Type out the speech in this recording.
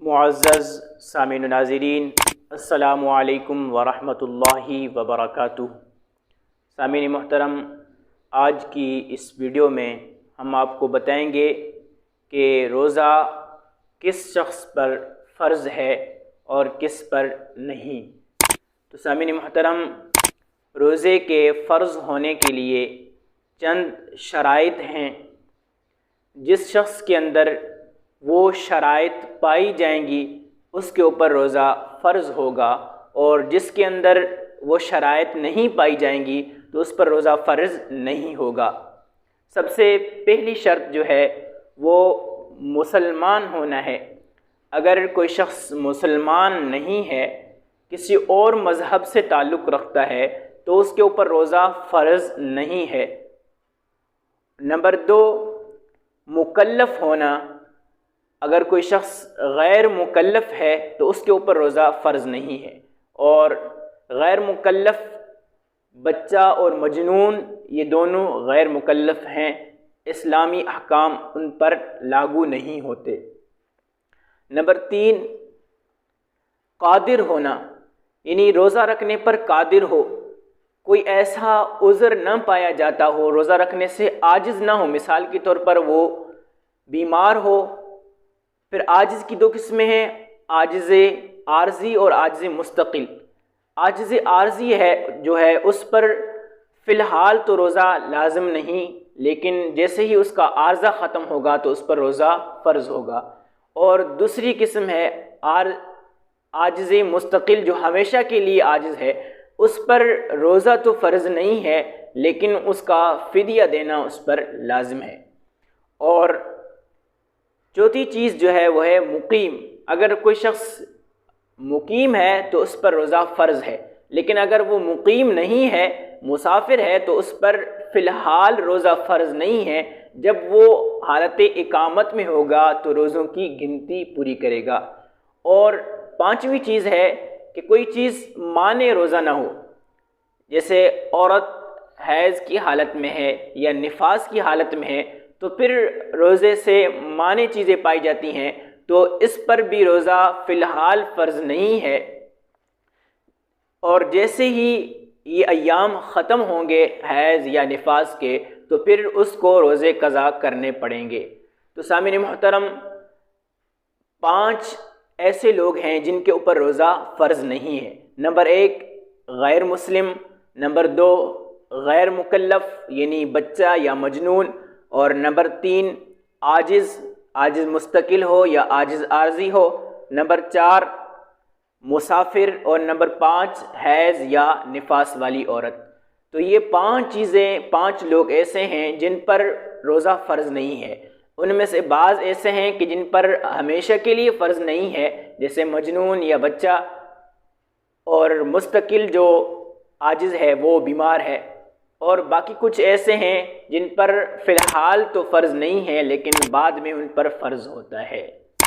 معزز سامعین و ناظرین، السلام علیکم ورحمۃ اللہ وبرکاتہ۔ سامعین محترم، آج کی اس ویڈیو میں ہم آپ کو بتائیں گے کہ روزہ کس شخص پر فرض ہے اور کس پر نہیں۔ تو سامعین محترم، روزے کے فرض ہونے کے لیے چند شرائط ہیں۔ جس شخص کے اندر وہ شرائط پائی جائیں گی اس کے اوپر روزہ فرض ہوگا، اور جس کے اندر وہ شرائط نہیں پائی جائیں گی تو اس پر روزہ فرض نہیں ہوگا۔ سب سے پہلی شرط جو ہے وہ مسلمان ہونا ہے۔ اگر کوئی شخص مسلمان نہیں ہے، کسی اور مذہب سے تعلق رکھتا ہے، تو اس کے اوپر روزہ فرض نہیں ہے۔ نمبر 2، مکلف ہونا۔ اگر کوئی شخص غیر مکلف ہے تو اس کے اوپر روزہ فرض نہیں ہے، اور غیر مکلف بچہ اور مجنون یہ دونوں غیر مکلف ہیں، اسلامی احکام ان پر لاگو نہیں ہوتے۔ نمبر 3، قادر ہونا، یعنی روزہ رکھنے پر قادر ہو، کوئی ایسا عذر نہ پایا جاتا ہو، روزہ رکھنے سے عاجز نہ ہو۔ مثال کے طور پر وہ بیمار ہو۔ پھر عاجز کی 2 قسمیں ہیں، عاجز عارضی اور عاجز مستقل۔ عاجز عارضی جو ہے اس پر فی الحال تو روزہ لازم نہیں، لیکن جیسے ہی اس کا عارضہ ختم ہوگا تو اس پر روزہ فرض ہوگا۔ اور دوسری قسم ہے عاجز مستقل، جو ہمیشہ کے لیے عاجز ہے، اس پر روزہ تو فرض نہیں ہے لیکن اس کا فدیہ دینا اس پر لازم ہے۔ اور چوتھی چیز جو ہے وہ ہے مقیم۔ اگر کوئی شخص مقیم ہے تو اس پر روزہ فرض ہے، لیکن اگر وہ مقیم نہیں ہے، مسافر ہے، تو اس پر فی الحال روزہ فرض نہیں ہے۔ جب وہ حالت اقامت میں ہوگا تو روزوں کی گنتی پوری کرے گا۔ اور 5ویں چیز ہے کہ کوئی چیز مانے روزہ نہ ہو، جیسے عورت حیض کی حالت میں ہے یا نفاس کی حالت میں ہے تو پھر روزے سے مانے چیزیں پائی جاتی ہیں، تو اس پر بھی روزہ فی الحال فرض نہیں ہے۔ اور جیسے ہی یہ ایام ختم ہوں گے حیض یا نفاس کے، تو پھر اس کو روزے قضا کرنے پڑیں گے۔ تو سامعین محترم، 5 ایسے لوگ ہیں جن کے اوپر روزہ فرض نہیں ہے۔ نمبر 1، غیر مسلم۔ نمبر 2، غیر مکلف یعنی بچہ یا مجنون۔ اور نمبر 3، عاجز مستقل ہو یا عاجز عارضی ہو۔ نمبر 4، مسافر۔ اور نمبر 5، حیض یا نفاس والی عورت۔ تو یہ 5 لوگ ایسے ہیں جن پر روزہ فرض نہیں ہے۔ ان میں سے بعض ایسے ہیں کہ جن پر ہمیشہ کے لیے فرض نہیں ہے، جیسے مجنون یا بچہ، اور مستقل جو عاجز ہے وہ بیمار ہے۔ اور باقی کچھ ایسے ہیں جن پر فی الحال تو فرض نہیں ہے لیکن بعد میں ان پر فرض ہوتا ہے۔